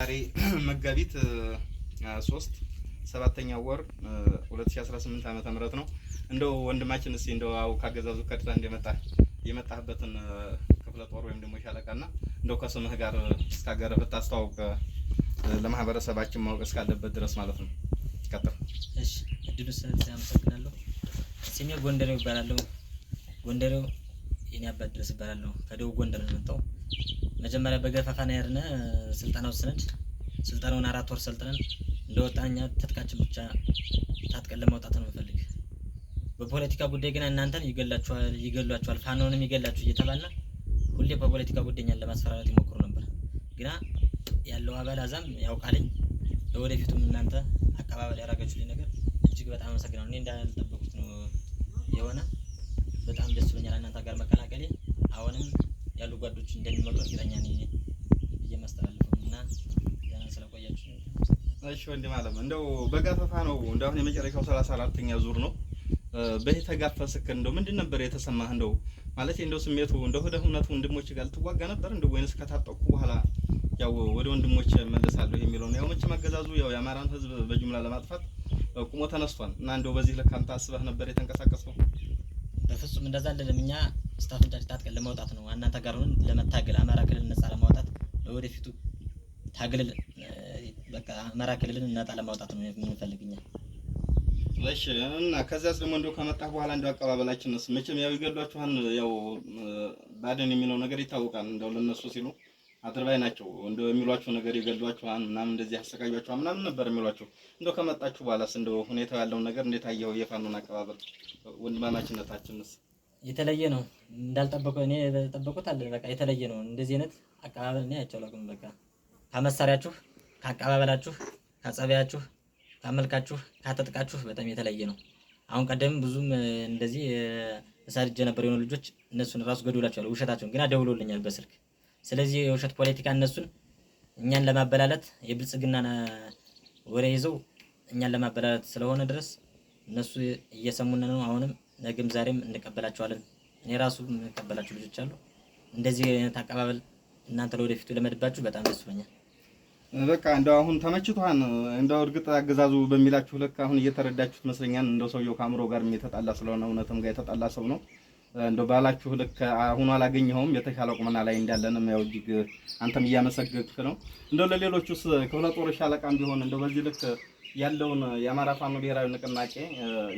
ዛሬ መጋቢት 3 7ኛው ወር 2018 ዓመተ ምህረት ነው። እንደው ወንድማችን እስቲ እንደው አው ካገዛዙ ከድታ የመጣህበትን ክፍለ ጦር ወይም ደግሞ ሻለቃና እንደው ከስምህ ጋር እስካገረ ብታስተዋውቅ ለማህበረሰባችን ማወቅ እስካለበት ድረስ ማለት ነው። ይቀጥል። እሺ እድሉ ስለዚህ አመሰግናለሁ። ስሜ ጎንደሬው ይባላል። ጎንደሬው የኔ አባት ድረስ ይባላል። ከደቡብ ጎንደር ነው የመጣው። መጀመሪያ በገፋፋ ነው ያርነ ስልጣናው ስነድ ስልጣናውን 4 ወር ሰልጥነን እንደወጣኛ ተጥቃችን ብቻ ታጥቀን ለማውጣት ነው የምፈልግ። በፖለቲካ ጉዳይ ግን እናንተን ይገሏቸዋል ፋኖንም ይገላችሁ እየተባለ ሁሌ በፖለቲካ ጉዳይኛን ለማስፈራራት ይሞክሩ ነበር። ግና ያለው አባል አዛም ያውቃልኝ ለወደፊቱም እናንተ አቀባበል ያደረጋችሁልኝ ነገር እጅግ በጣም አመሰግናለሁ። እኔ እንዳልጠበቁት ነው የሆነ በጣም ደስ ብሎኛል። እናንተ ጋር መቀላቀሌ አሁንም ያሉ ጓዶች እንደሚመጡ እርግጠኛ ነኝ እየማስተላልፈውና ያና ስለቆያችሁ። እሺ ወንድም አለም እንደው በጋፋፋ ነው እንደው አሁን የመጨረሻው 34ኛ ዙር ነው። በተጋፈስክ እንደው ምንድን ነበር የተሰማህ? እንደው ማለት እንደው ስሜቱ እንደው ወደ እውነቱ ወንድሞች ጋር ትዋጋ ነበር እንደው ወይንስ ከታጠቁ በኋላ ያው ወደ ወንድሞች መለሳለሁ የሚለው ነው? ያው መቼም አገዛዙ ያው የአማራን ሕዝብ በጅምላ ለማጥፋት ቁሞ ተነስቷል እና እንደው በዚህ ልክ አንተ አስበህ ነበር የተንቀሳቀስከው? በፍጹም እንደዛ አይደለም። እኛ ስታፍንጫችን ታጥቀን ለማውጣት ነው። እናንተ ጋር ሆነን ለመታገል አማራ ክልል ነፃ ለማውጣት ለወደፊቱ ታግል በቃ አማራ ክልልን ነፃ ለማውጣት ነው የምንፈልግኛ። እሺ እና ከዛስ ደግሞ እንደው ከመጣህ በኋላ እንደው አቀባበላችንስ መቼም ያው ይገሏችኋል። ያው ባደን የሚለው ነገር ይታወቃል። እንደው ለነሱ ሲሉ አድርባይ ናቸው እንደው የሚሏቸው ነገር ይገሏችኋል ምናምን እንደዚህ አሰቃያችኋል ምናምን ነበር የሚሏቸው። እንደው ከመጣችሁ በኋላስ እንደው ሁኔታው ያለው ነገር እንዴት አየኸው? የፋኖን አቀባበል ወንድማማችነታችንስ የተለየ ነው። እንዳልጠበቀው እኔ ተጠበቁት አለ በቃ የተለየ ነው። እንደዚህ አይነት አቀባበል እኔ አይቻለሁም። በቃ ከመሳሪያችሁ፣ ከአቀባበላችሁ፣ ከጸባያችሁ፣ ከመልካችሁ፣ ከአተጥቃችሁ በጣም የተለየ ነው። አሁን ቀደም ብዙም እንደዚህ እሳድጀ ነበር የሆኑ ልጆች እነሱን ራሱ ገደውላቸዋል። ውሸታቸውን ግን ደውሎልኛል በስልክ። ስለዚህ የውሸት ፖለቲካ እነሱን እኛን ለማበላለት የብልጽግና ወሬ ይዘው እኛን ለማበላለት ስለሆነ ድረስ እነሱ እየሰሙን ነው። አሁንም ነገም ዛሬም እንቀበላቸዋለን። እኔ ራሱ እንቀበላቸው ልጆች አሉ። እንደዚህ አይነት አቀባበል እናንተ ለወደፊቱ ለመድባችሁ በጣም ደስ ይለኛል። በቃ እንደው አሁን ተመችቷን እንደው እርግጥ አገዛዙ በሚላችሁ ልክ አሁን እየተረዳችሁት መስለኛል። እንደው ሰውየው ከአእምሮ ጋር የተጣላ ስለሆነ እውነትም ጋር የተጣላ ሰው ነው። እንደው ባላችሁ ልክ አሁን አላገኘኸውም የተሻለ ቁመና ላይ እንዳለንም ያው እጅግ አንተም እያመሰገንክ ነው። እንደው ለሌሎቹስ ክፍለ ጦር ሻለቃም ቢሆን እንደው በዚህ ልክ ያለውን የአማራ ፋኖ ብሔራዊ ንቅናቄ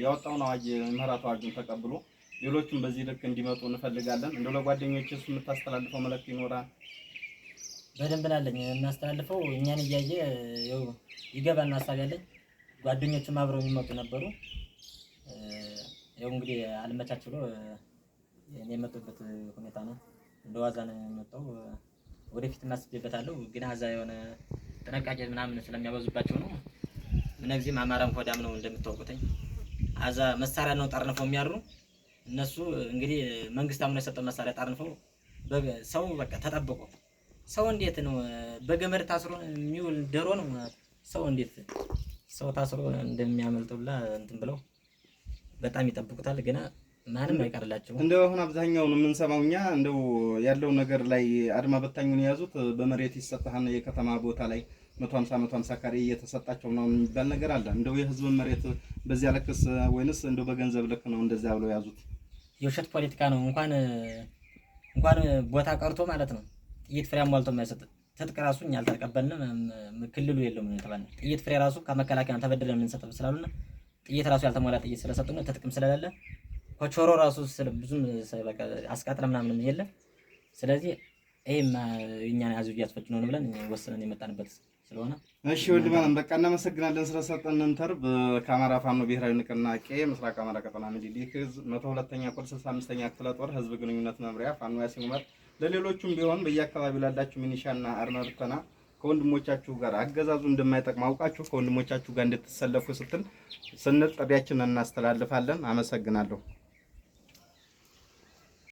ያወጣውን አዋጅ ምህረት አዋጁን ተቀብሎ ሌሎችም በዚህ ልክ እንዲመጡ እንፈልጋለን። እንደው ለጓደኞችስ የምታስተላልፈው መልእክት ይኖራል? በደንብ ላለኝ እናስተላልፈው እኛን እያየ ያው ይገባና ሐሳብ ያለኝ ጓደኞችም አብረው የሚመጡ ነበሩ። ያው እንግዲህ አልመቻች ብሎ እኔ የመጡበት ሁኔታ ነው። እንደዋዛ ነው የመጣው። ወደፊት እናስብበታለሁ። ግን አዛ የሆነ ጥንቃቄ ምናምን ስለሚያበዙባቸው ነው። ምንጊዜም አማራም ሆዳም ነው እንደምታውቁትኝ። አዛ መሳሪያ ነው ጠርንፈው የሚያሩ እነሱ እንግዲህ መንግስት አምኖ የሰጠው መሳሪያ ጠርንፈው ሰው በቃ ተጠብቆ ሰው እንዴት ነው በገመድ ታስሮ የሚውል ደሮ ነው። ሰው እንዴት ሰው ታስሮ እንደሚያመልጡላ እንትን ብለው በጣም ይጠብቁታል። ግና ማንም አይቀርላቸው። እንደው አሁን አብዛኛውን የምንሰማው እኛ እንደው ያለው ነገር ላይ አድማ በታኙን የያዙት በመሬት ይሰጣል የከተማ ቦታ ላይ 150 ካሬ እየተሰጣቸው ነው የሚባል ነገር አለ። እንደው የህዝብ መሬት በዚያ ልክስ ወይንስ እንደው በገንዘብ ልክ ነው እንደዚያ ብለው ያዙት? የውሸት ፖለቲካ ነው። እንኳን ቦታ ቀርቶ ማለት ነው ጥይት ፍሬ አሟልቶ የማይሰጥ ትጥቅ ራሱ እኛ አልተቀበልንም። ክልሉ የለውም ነው የተባለ። ጥይት ፍሬ ራሱ ከመከላከያ ተበድረን የምንሰጠው ስላሉና ጥይት ራሱ ያልተሟላ ጥይት ስለሰጡን ትጥቅም ስለሌለ ኮቾሮ ራሱ ብዙም በቃ አስቃጥለ ምናምን የለም። ስለዚህ ይሄማ እኛን ያዙ እያስፈጭ ነው ብለን ወስነን የመጣንበት ስለሆነ እሺ ወንድማን በቃ እናመሰግናለን ስለሰጠን ኢንተርቭ። ከአማራ ፋኖ ብሔራዊ ንቅናቄ ምስራቅ አማራ ቀጠና ምኒልክ ዕዝ 102ኛ ኮር 65ኛ ክፍለ ጦር ህዝብ ግንኙነት መምሪያ ፋኖ ያሲን ኡመር። ለሌሎቹም ቢሆን በየአካባቢው ላላችሁ ሚኒሻና አድማ ብተና ከወንድሞቻችሁ ጋር አገዛዙ እንደማይጠቅም አውቃችሁ ከወንድሞቻችሁ ጋር እንድትሰለፉ ስትል ጥሪያችንን እናስተላልፋለን። አመሰግናለሁ።